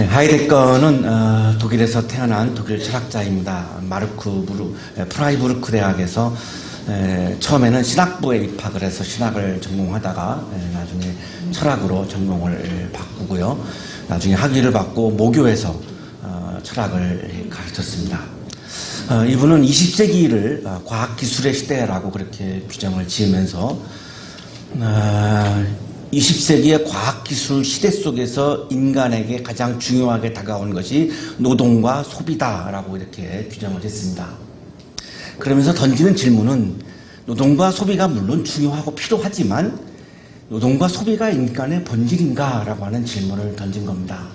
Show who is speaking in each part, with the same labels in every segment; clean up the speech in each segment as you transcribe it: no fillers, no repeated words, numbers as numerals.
Speaker 1: 하이데거는 독일에서 태어난 독일 철학자입니다. 프라이부르크 대학에서 처음에는 신학부에 입학을 해서 신학을 전공하다가 나중에 철학으로 전공을 바꾸고요. 나중에 학위를 받고 모교에서 철학을 가르쳤습니다. 이분은 20세기를 과학기술의 시대라고 그렇게 규정을 지으면서 20세기의 과학기술 시대 속에서 인간에게 가장 중요하게 다가오는 것이 노동과 소비다라고 이렇게 규정을 했습니다. 그러면서 던지는 질문은 노동과 소비가 물론 중요하고 필요하지만 노동과 소비가 인간의 본질인가? 라고 하는 질문을 던진 겁니다.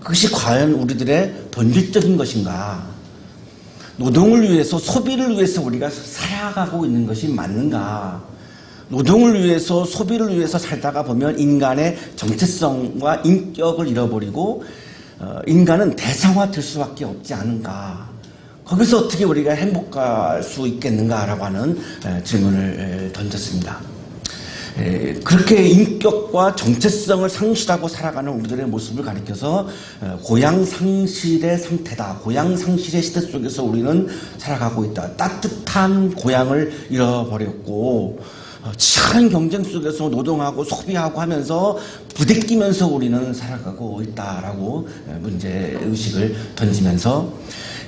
Speaker 1: 그것이 과연 우리들의 본질적인 것인가? 노동을 위해서, 소비를 위해서 우리가 살아가고 있는 것이 맞는가? 노동을 위해서, 소비를 위해서 살다가 보면 인간의 정체성과 인격을 잃어버리고 인간은 대상화될 수밖에 없지 않은가? 거기서 어떻게 우리가 행복할 수 있겠는가라고 하는 질문을 던졌습니다. 그렇게 인격과 정체성을 상실하고 살아가는 우리들의 모습을 가리켜서 고향상실의 상태다. 고향상실의 시대 속에서 우리는 살아가고 있다. 따뜻한 고향을 잃어버렸고 치열한 경쟁 속에서 노동하고 소비하고 하면서 부대끼면서 우리는 살아가고 있다라고 문제의식을 던지면서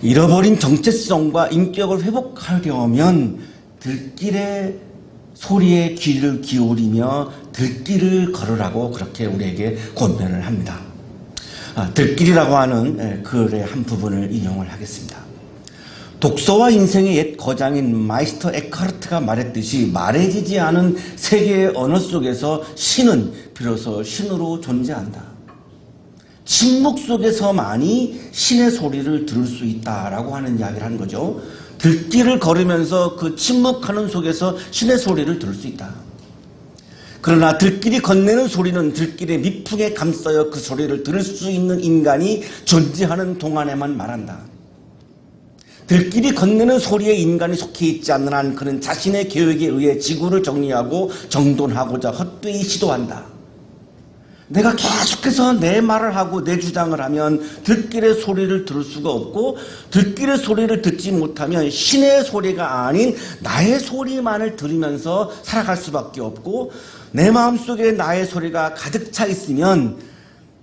Speaker 1: 잃어버린 정체성과 인격을 회복하려면 들길의 소리에 귀를 기울이며 들길을 걸으라고 그렇게 우리에게 권면을 합니다. 들길이라고 하는 글의 한 부분을 인용을 하겠습니다. 독서와 인생의 옛 거장인 마이스터 에크하르트가 말했듯이 말해지지 않은 세계의 언어 속에서 신은 비로소 신으로 존재한다. 침묵 속에서만이 신의 소리를 들을 수 있다라고 하는 이야기를 하는 거죠. 들길을 걸으면서 그 침묵하는 속에서 신의 소리를 들을 수 있다. 그러나 들길이 건네는 소리는 들길의 미풍에 감싸여 그 소리를 들을 수 있는 인간이 존재하는 동안에만 말한다. 들길이 건네는 소리에 인간이 속해 있지 않는 한 그는 자신의 계획에 의해 지구를 정리하고 정돈하고자 헛되이 시도한다. 내가 계속해서 내 말을 하고 내 주장을 하면 들길의 소리를 들을 수가 없고 들길의 소리를 듣지 못하면 신의 소리가 아닌 나의 소리만을 들으면서 살아갈 수밖에 없고 내 마음속에 나의 소리가 가득 차 있으면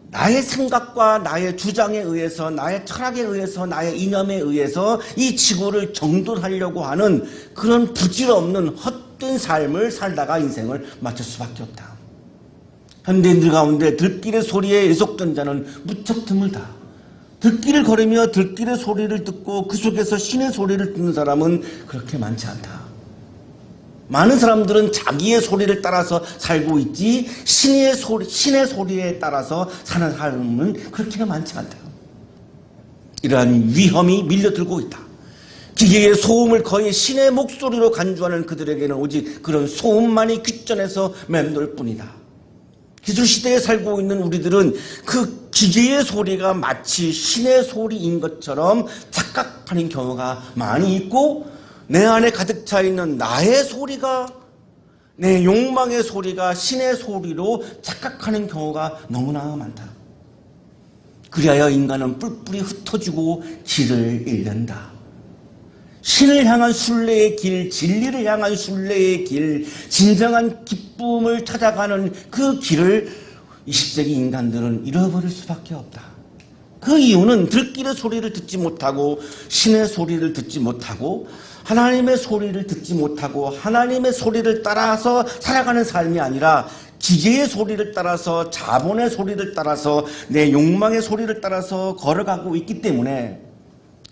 Speaker 1: 나의 생각과 나의 주장에 의해서 나의 철학에 의해서 나의 이념에 의해서 이 지구를 정돈하려고 하는 그런 부질없는 헛된 삶을 살다가 인생을 마칠 수밖에 없다. 현대인들 가운데 들길의 소리에 예속된 자는 무척 드물다. 들길을 걸으며 들길의 소리를 듣고 그 속에서 신의 소리를 듣는 사람은 그렇게 많지 않다. 많은 사람들은 자기의 소리를 따라서 살고 있지 신의 소리에 따라서 사는 사람은 그렇게 많지 않다. 이러한 위험이 밀려들고 있다. 기계의 소음을 거의 신의 목소리로 간주하는 그들에게는 오직 그런 소음만이 귓전에서 맴돌 뿐이다. 기술시대에 살고 있는 우리들은 그 기계의 소리가 마치 신의 소리인 것처럼 착각하는 경우가 많이 있고 내 안에 가득 차 있는 나의 소리가 내 욕망의 소리가 신의 소리로 착각하는 경우가 너무나 많다. 그리하여 인간은 뿔뿔이 흩어지고 길을 잃는다. 신을 향한 순례의 길, 진리를 향한 순례의 길, 진정한 기쁨을 찾아가는 그 길을 20세기 인간들은 잃어버릴 수밖에 없다. 그 이유는 들길의 소리를 듣지 못하고 신의 소리를 듣지 못하고 하나님의 소리를 듣지 못하고 하나님의 소리를 따라서 살아가는 삶이 아니라 기계의 소리를 따라서 자본의 소리를 따라서 내 욕망의 소리를 따라서 걸어가고 있기 때문에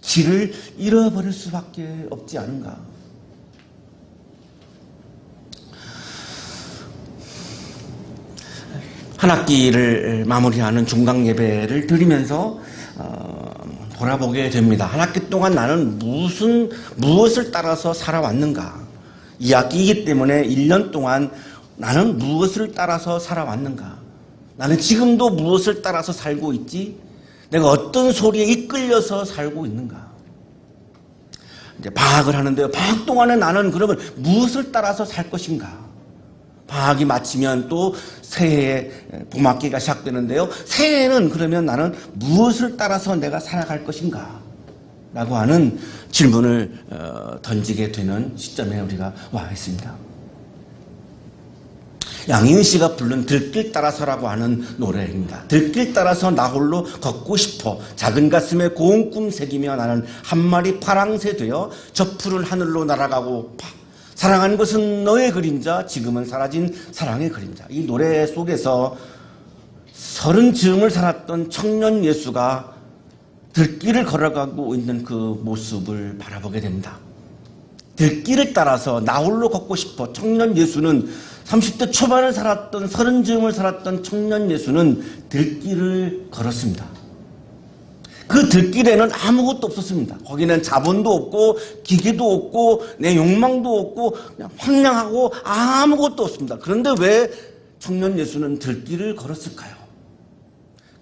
Speaker 1: 길을 잃어버릴 수밖에 없지 않은가. 한 학기를 마무리하는 중강 예배를 드리면서 돌아보게 됩니다. 한 학기 동안 나는 무엇을 따라서 살아왔는가? 2학기이기 때문에 1년 동안 나는 무엇을 따라서 살아왔는가? 나는 지금도 무엇을 따라서 살고 있지? 내가 어떤 소리에 이끌려서 살고 있는가? 이제 방학을 하는데요. 방학 동안에 나는 그러면 무엇을 따라서 살 것인가? 방학이 마치면 또 새해의 봄학기가 시작되는데요. 새해에는 그러면 나는 무엇을 따라서 내가 살아갈 것인가? 라고 하는 질문을 던지게 되는 시점에 우리가 와 있습니다. 양희은 씨가 부른 들길 따라서라고 하는 노래입니다. 들길 따라서 나 홀로 걷고 싶어 작은 가슴에 고운 꿈 새기며 나는 한 마리 파랑새 되어 저 푸른 하늘로 날아가고파 사랑한 것은 너의 그림자 지금은 사라진 사랑의 그림자. 이 노래 속에서 30즈음을 살았던 청년 예수가 들길을 걸어가고 있는 그 모습을 바라보게 됩니다. 들길을 따라서 나 홀로 걷고 싶어. 청년 예수는 30대 초반을 살았던 30즈음을 살았던 청년 예수는 들길을 걸었습니다. 그 들길에는 아무것도 없었습니다. 거기는 자본도 없고 기계도 없고 내 욕망도 없고 그냥 황량하고 아무것도 없습니다. 그런데 왜 청년 예수는 들길을 걸었을까요?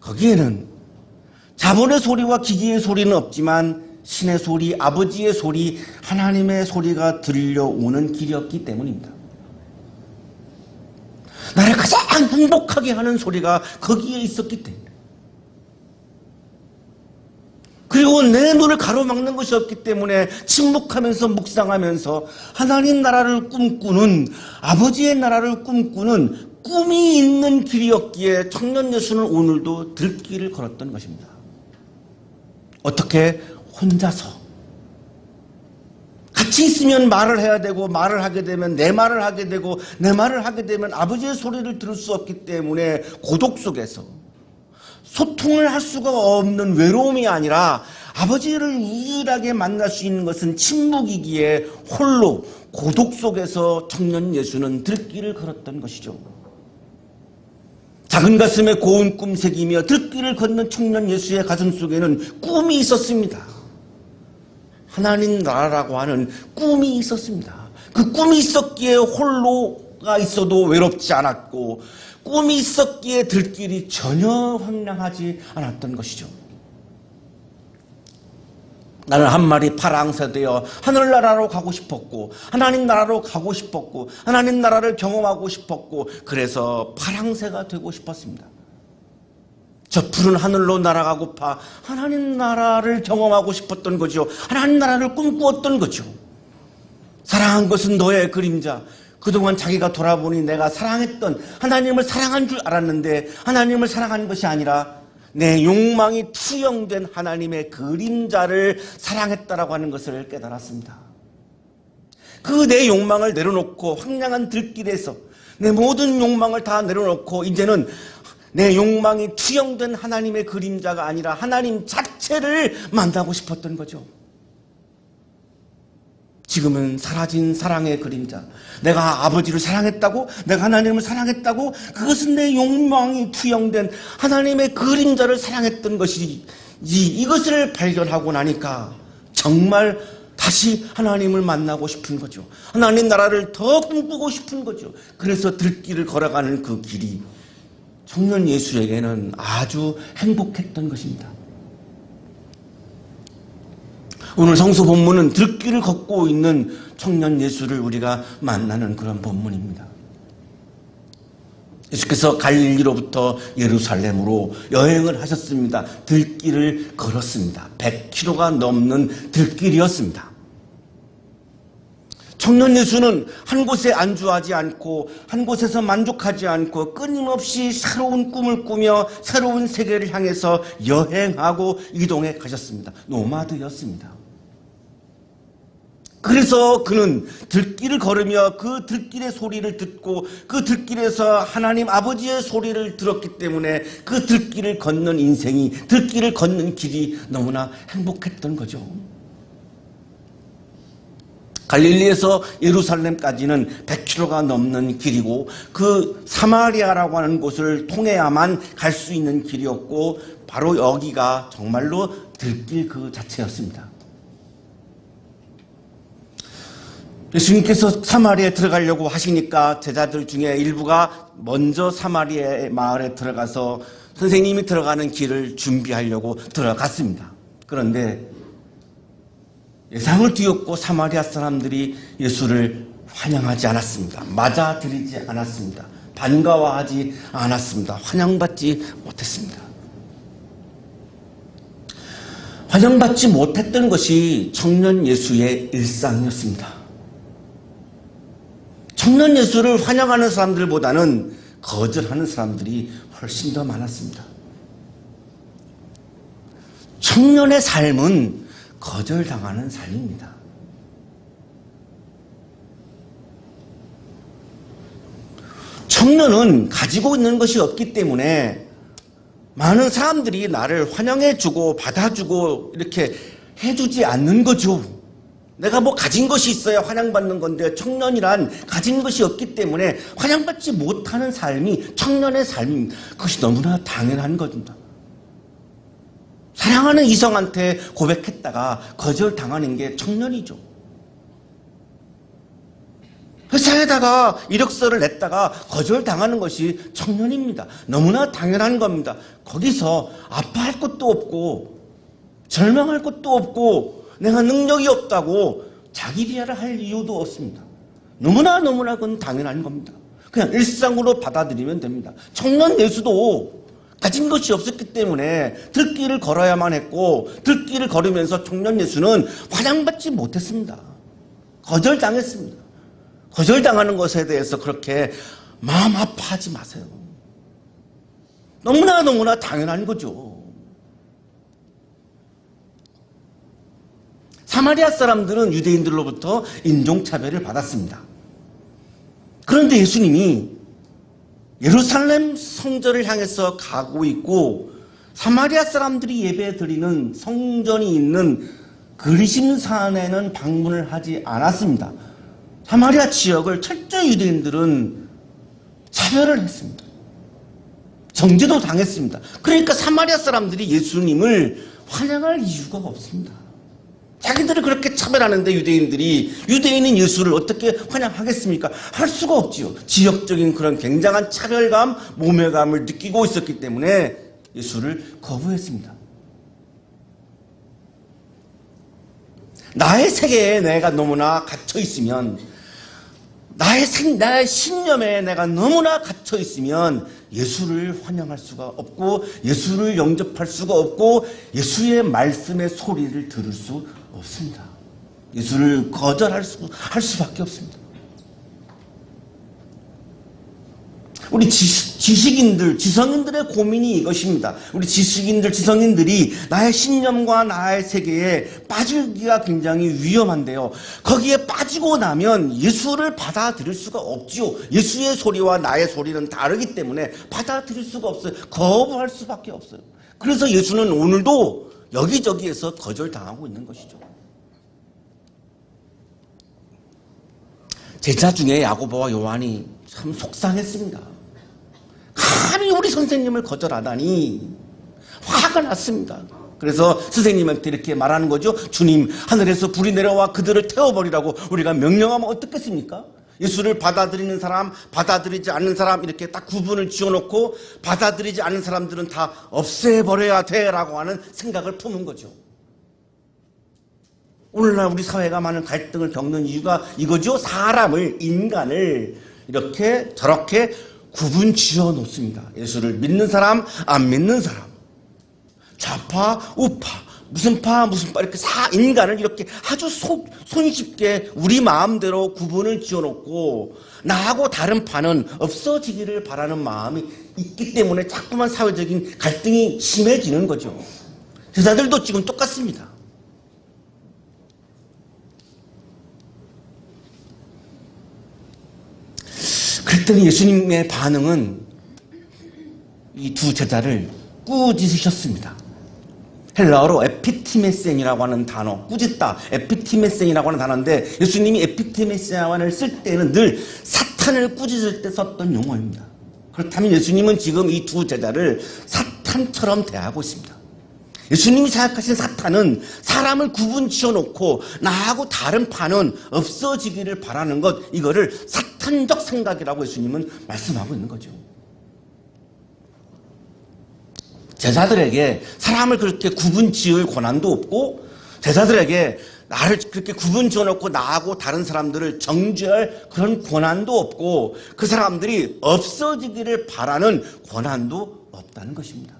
Speaker 1: 거기에는 자본의 소리와 기계의 소리는 없지만 신의 소리, 아버지의 소리, 하나님의 소리가 들려오는 길이었기 때문입니다. 나를 가장 행복하게 하는 소리가 거기에 있었기 때문에. 그리고 내 눈을 가로막는 것이 없기 때문에 침묵하면서 묵상하면서 하나님 나라를 꿈꾸는, 아버지의 나라를 꿈꾸는 꿈이 있는 길이었기에 청년 예수는 오늘도 들길을 걸었던 것입니다. 어떻게? 혼자서. 같이 있으면 말을 해야 되고 말을 하게 되면 내 말을 하게 되고 내 말을 하게 되면 아버지의 소리를 들을 수 없기 때문에 고독 속에서 소통을 할 수가 없는 외로움이 아니라 아버지를 유일하게 만날 수 있는 것은 침묵이기에 홀로 고독 속에서 청년 예수는 들길을 걸었던 것이죠. 작은 가슴에 고운 꿈 새기며 들길을 걷는 청년 예수의 가슴 속에는 꿈이 있었습니다. 하나님 나라라고 하는 꿈이 있었습니다. 그 꿈이 있었기에 홀로가 있어도 외롭지 않았고 꿈이 있었기에 들길이 전혀 황량하지 않았던 것이죠. 나는 한 마리 파랑새 되어 하늘나라로 가고 싶었고 하나님 나라로 가고 싶었고 하나님 나라를 경험하고 싶었고 그래서 파랑새가 되고 싶었습니다. 저 푸른 하늘로 날아가고파 하나님 나라를 경험하고 싶었던 거죠. 하나님 나라를 꿈꾸었던 거죠. 사랑한 것은 너의 그림자. 그동안 자기가 돌아보니 내가 사랑했던 하나님을 사랑한 줄 알았는데 하나님을 사랑한 것이 아니라 내 욕망이 투영된 하나님의 그림자를 사랑했다라고 하는 것을 깨달았습니다. 그 내 욕망을 내려놓고 황량한 들길에서 내 모든 욕망을 다 내려놓고 이제는 내 욕망이 투영된 하나님의 그림자가 아니라 하나님 자체를 만나고 싶었던 거죠. 지금은 사라진 사랑의 그림자. 내가 아버지를 사랑했다고? 내가 하나님을 사랑했다고? 그것은 내 욕망이 투영된 하나님의 그림자를 사랑했던 것이지. 이것을 발견하고 나니까 정말 다시 하나님을 만나고 싶은 거죠. 하나님 나라를 더 꿈꾸고 싶은 거죠. 그래서 들길을 걸어가는 그 길이 청년 예수에게는 아주 행복했던 것입니다. 오늘 성서 본문은 들길을 걷고 있는 청년 예수를 우리가 만나는 그런 본문입니다. 예수께서 갈릴리로부터 예루살렘으로 여행을 하셨습니다. 들길을 걸었습니다. 100km가 넘는 들길이었습니다. 청년 예수는 한 곳에 안주하지 않고 한 곳에서 만족하지 않고 끊임없이 새로운 꿈을 꾸며 새로운 세계를 향해서 여행하고 이동해 가셨습니다. 노마드였습니다. 그래서 그는 들길을 걸으며 그 들길의 소리를 듣고 그 들길에서 하나님 아버지의 소리를 들었기 때문에 그 들길을 걷는 인생이, 들길을 걷는 길이 너무나 행복했던 거죠. 갈릴리에서 예루살렘까지는 100km가 넘는 길이고 그 사마리아라고 하는 곳을 통해야만 갈 수 있는 길이었고 바로 여기가 정말로 들길 그 자체였습니다. 예수님께서 사마리아에 들어가려고 하시니까 제자들 중에 일부가 먼저 사마리아 마을에 들어가서 선생님이 들어가는 길을 준비하려고 들어갔습니다. 그런데 예상을 뒤엎고 사마리아 사람들이 예수를 환영하지 않았습니다. 맞아들이지 않았습니다. 반가워하지 않았습니다. 환영받지 못했습니다. 환영받지 못했던 것이 청년 예수의 일상이었습니다. 청년 예수를 환영하는 사람들보다는 거절하는 사람들이 훨씬 더 많았습니다. 청년의 삶은 거절당하는 삶입니다. 청년은 가지고 있는 것이 없기 때문에 많은 사람들이 나를 환영해주고 받아주고 이렇게 해주지 않는 거죠. 내가 뭐 가진 것이 있어야 환영받는 건데 청년이란 가진 것이 없기 때문에 환영받지 못하는 삶이 청년의 삶입니다. 그것이 너무나 당연한 겁니다. 사랑하는 이성한테 고백했다가 거절당하는 게 청년이죠. 회사에다가 이력서를 냈다가 거절당하는 것이 청년입니다. 너무나 당연한 겁니다. 거기서 아파할 것도 없고 절망할 것도 없고 내가 능력이 없다고 자기 비하를 할 이유도 없습니다. 너무나 그건 당연한 겁니다. 그냥 일상으로 받아들이면 됩니다. 청년 예수도 가진 것이 없었기 때문에 들길을 걸어야만 했고 들길을 걸으면서 청년 예수는 환영받지 못했습니다. 거절당했습니다. 거절당하는 것에 대해서 그렇게 마음 아파하지 마세요. 너무나 당연한 거죠. 사마리아 사람들은 유대인들로부터 인종차별을 받았습니다. 그런데 예수님이 예루살렘 성전을 향해서 가고 있고 사마리아 사람들이 예배드리는 성전이 있는 그리심산에는 방문을 하지 않았습니다. 사마리아 지역을 철저히 유대인들은 차별을 했습니다. 정죄도 당했습니다. 그러니까 사마리아 사람들이 예수님을 환영할 이유가 없습니다. 자기들을 그렇게 차별하는데 유대인인 예수를 어떻게 환영하겠습니까? 할 수가 없지요. 지역적인 그런 굉장한 차별감, 모멸감을 느끼고 있었기 때문에 예수를 거부했습니다. 나의 세계에 내가 너무나 갇혀 있으면, 나의 신념에 내가 너무나 갇혀 있으면 예수를 환영할 수가 없고 예수를 영접할 수가 없고 예수의 말씀의 소리를 들을 수 없습니다. 예수를 거절할 수밖에 없습니다. 우리 지식인들, 지성인들의 고민이 이것입니다. 우리 지성인들이 나의 신념과 나의 세계에 빠지기가 굉장히 위험한데요. 거기에 빠지고 나면 예수를 받아들일 수가 없지요. 예수의 소리와 나의 소리는 다르기 때문에 받아들일 수가 없어요. 거부할 수밖에 없어요. 그래서 예수는 오늘도 여기저기에서 거절당하고 있는 것이죠. 제자 중에 야고보와 요한이 참 속상했습니다. 감히 우리 선생님을 거절하다니 화가 났습니다. 그래서 선생님한테 이렇게 말하는 거죠. 주님, 하늘에서 불이 내려와 그들을 태워버리라고 우리가 명령하면 어떻겠습니까? 예수를 받아들이는 사람, 받아들이지 않는 사람 이렇게 딱 구분을 지어놓고 받아들이지 않는 사람들은 다 없애버려야 돼라고 하는 생각을 품은 거죠. 오늘날 우리 사회가 많은 갈등을 겪는 이유가 이거죠. 인간을 이렇게 저렇게 구분 지어 놓습니다. 예수를 믿는 사람, 안 믿는 사람, 좌파, 우파, 무슨 파 이렇게 인간을 이렇게 아주 손쉽게 우리 마음대로 구분을 지어 놓고 나하고 다른 파는 없어지기를 바라는 마음이 있기 때문에 자꾸만 사회적인 갈등이 심해지는 거죠. 제자들도 지금 똑같습니다. 그랬더니 예수님의 반응은 이 두 제자를 꾸짖으셨습니다. 헬라어로 에피티메센이라고 하는 단어, 꾸짖다, 에피티메센이라고 하는 단어인데 예수님이 에피티메센을 쓸 때는 늘 사탄을 꾸짖을 때 썼던 용어입니다. 그렇다면 예수님은 지금 이 두 제자를 사탄처럼 대하고 있습니다. 예수님이 생각하신 사탄은 사람을 구분 지어놓고 나하고 다른 파는 없어지기를 바라는 것, 이거를 사탄적 생각이라고 예수님은 말씀하고 있는 거죠. 제자들에게 사람을 그렇게 구분 지을 권한도 없고 제자들에게 나를 그렇게 구분 지어놓고 나하고 다른 사람들을 정죄할 그런 권한도 없고 그 사람들이 없어지기를 바라는 권한도 없다는 것입니다.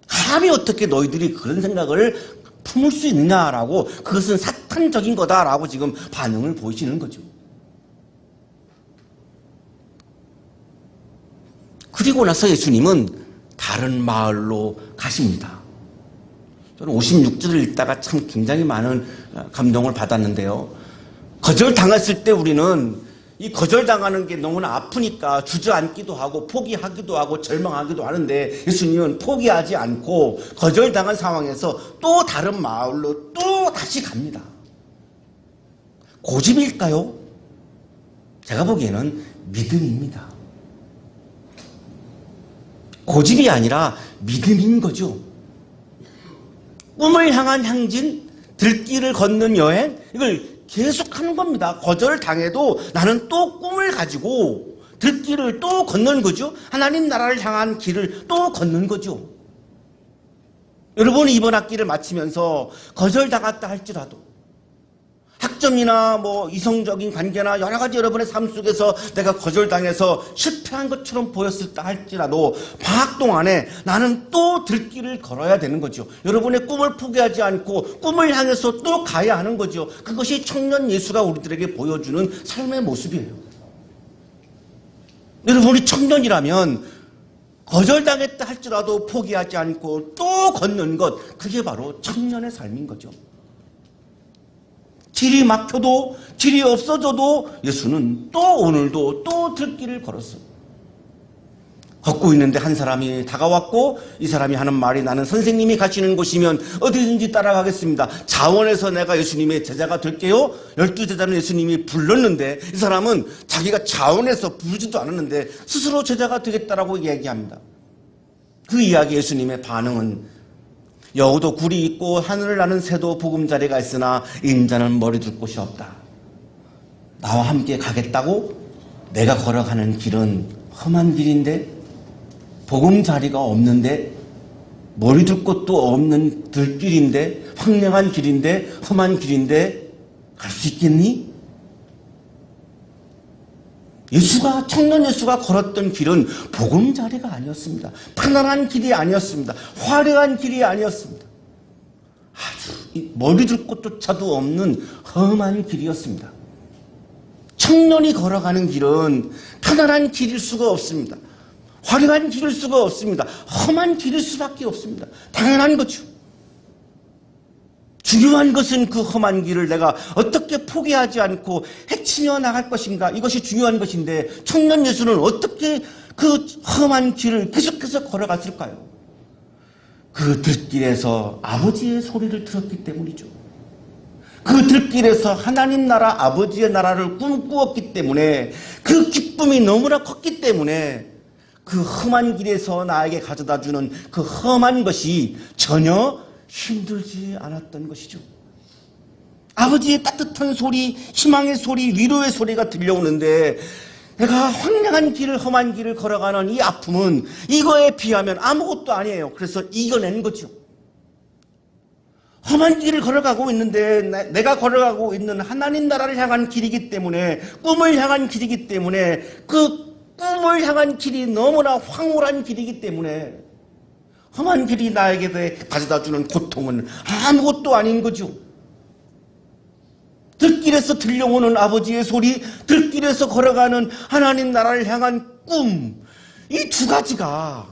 Speaker 1: 감히 어떻게 너희들이 그런 생각을 품을 수 있느냐라고 그것은 사탄적인 거다라고 지금 반응을 보이시는 거죠. 그리고 나서 예수님은 다른 마을로 가십니다. 저는 56절을 읽다가 참 굉장히 많은 감동을 받았는데요. 거절당했을 때 우리는 이 거절당하는 게 너무나 아프니까 주저앉기도 하고 포기하기도 하고 절망하기도 하는데 예수님은 포기하지 않고 거절당한 상황에서 또 다른 마을로 또 다시 갑니다. 고집일까요? 제가 보기에는 믿음입니다. 고집이 아니라 믿음인 거죠. 꿈을 향한 향진, 들길을 걷는 여행, 이걸 계속하는 겁니다. 거절당해도 나는 또 꿈을 가지고 들길을 또 걷는 거죠. 하나님 나라를 향한 길을 또 걷는 거죠. 여러분 이번 학기를 마치면서 거절당했다 할지라도 학점이나 이성적인 관계나 여러 가지 여러분의 삶 속에서 내가 거절당해서 실패한 것처럼 보였을까 할지라도 방학 동안에 나는 또 들길을 걸어야 되는 거죠. 여러분의 꿈을 포기하지 않고 꿈을 향해서 또 가야 하는 거죠. 그것이 청년 예수가 우리들에게 보여주는 삶의 모습이에요. 여러분이 청년이라면 거절당했다 할지라도 포기하지 않고 또 걷는 것, 그게 바로 청년의 삶인 거죠. 길이 막혀도 길이 없어져도 예수는 또 오늘도 또 들길을 걸었어요. 걷고 있는데 한 사람이 다가왔고 이 사람이 하는 말이 나는 선생님이 가시는 곳이면 어디든지 따라가겠습니다. 자원해서 내가 예수님의 제자가 될게요. 12제자는 예수님이 불렀는데 이 사람은 자기가 자원해서 부르지도 않았는데 스스로 제자가 되겠다라고 이야기합니다. 그 이야기 예수님의 반응은 여우도 굴이 있고 하늘을 나는 새도 보금자리가 있으나 인자는 머리 둘 곳이 없다. 나와 함께 가겠다고? 내가 걸어가는 길은 험한 길인데 보금자리가 없는데 머리 둘 곳도 없는 들길인데 황량한 길인데 험한 길인데 갈 수 있겠니? 청년 예수가 걸었던 길은 보금자리가 아니었습니다. 편안한 길이 아니었습니다. 화려한 길이 아니었습니다. 아주 머리 둘 곳조차도 없는 험한 길이었습니다. 청년이 걸어가는 길은 편안한 길일 수가 없습니다. 화려한 길일 수가 없습니다. 험한 길일 수밖에 없습니다. 당연한 거죠. 중요한 것은 그 험한 길을 내가 어떻게 포기하지 않고 헤치며 나갈 것인가, 이것이 중요한 것인데 청년 예수는 어떻게 그 험한 길을 계속해서 걸어갔을까요? 그 들길에서 아버지의 소리를 들었기 때문이죠. 그 들길에서 하나님 나라, 아버지의 나라를 꿈꾸었기 때문에 그 기쁨이 너무나 컸기 때문에 그 험한 길에서 나에게 가져다주는 그 험한 것이 전혀 힘들지 않았던 것이죠. 아버지의 따뜻한 소리, 희망의 소리, 위로의 소리가 들려오는데 내가 황량한 길을, 험한 길을 걸어가는 이 아픔은 이거에 비하면 아무것도 아니에요. 그래서 이겨낸 거죠. 험한 길을 걸어가고 있는데 내가 걸어가고 있는 하나님 나라를 향한 길이기 때문에, 꿈을 향한 길이기 때문에, 그 꿈을 향한 길이 너무나 황홀한 길이기 때문에 험한 길이 나에게 가져다주는 고통은 아무것도 아닌 거죠. 들길에서 들려오는 아버지의 소리, 들길에서 걸어가는 하나님 나라를 향한 꿈, 이 두 가지가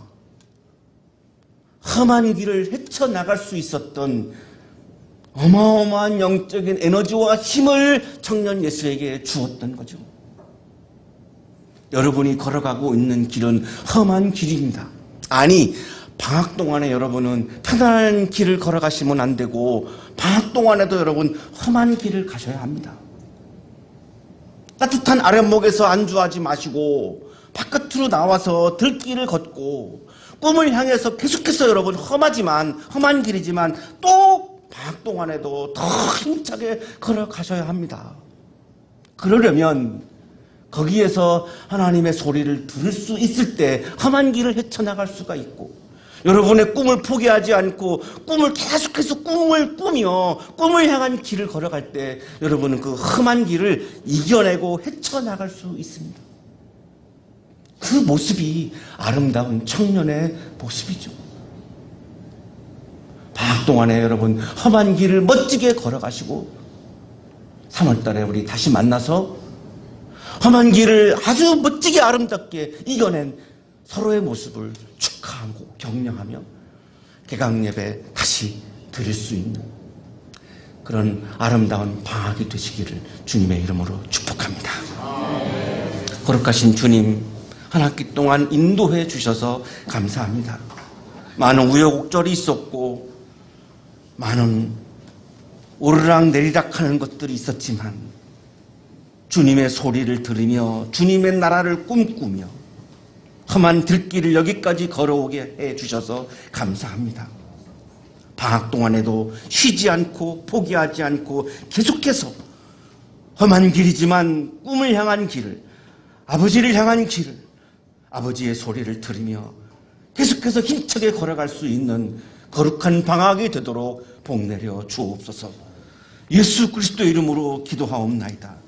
Speaker 1: 험한 길을 헤쳐나갈 수 있었던 어마어마한 영적인 에너지와 힘을 청년 예수에게 주었던 거죠. 여러분이 걸어가고 있는 길은 험한 길입니다. 아니, 방학 동안에 여러분은 편안한 길을 걸어가시면 안 되고 방학 동안에도 여러분 험한 길을 가셔야 합니다. 따뜻한 아랫목에서 안주하지 마시고 바깥으로 나와서 들길을 걷고 꿈을 향해서 계속해서 여러분 험한 길이지만 또 방학 동안에도 더 힘차게 걸어가셔야 합니다. 그러려면 거기에서 하나님의 소리를 들을 수 있을 때 험한 길을 헤쳐나갈 수가 있고, 여러분의 꿈을 포기하지 않고 꿈을 계속해서 꿈을 꾸며 꿈을 향한 길을 걸어갈 때 여러분은 그 험한 길을 이겨내고 헤쳐나갈 수 있습니다. 그 모습이 아름다운 청년의 모습이죠. 방학 동안에 여러분 험한 길을 멋지게 걸어가시고 3월달에 우리 다시 만나서 험한 길을 아주 멋지게 아름답게 이겨낸 서로의 모습을 축하하고 격려하며 개강 예배 다시 드릴 수 있는 그런 아름다운 방학이 되시기를 주님의 이름으로 축복합니다. 거룩하신 주님, 한 학기 동안 인도해 주셔서 감사합니다. 많은 우여곡절이 있었고 많은 오르락 내리락 하는 것들이 있었지만 주님의 소리를 들으며 주님의 나라를 꿈꾸며 험한 들길을 여기까지 걸어오게 해주셔서 감사합니다. 방학 동안에도 쉬지 않고 포기하지 않고 계속해서 험한 길이지만 꿈을 향한 길을, 아버지를 향한 길을, 아버지의 소리를 들으며 계속해서 힘차게 걸어갈 수 있는 거룩한 방학이 되도록 복 내려 주옵소서. 예수 그리스도 이름으로 기도하옵나이다.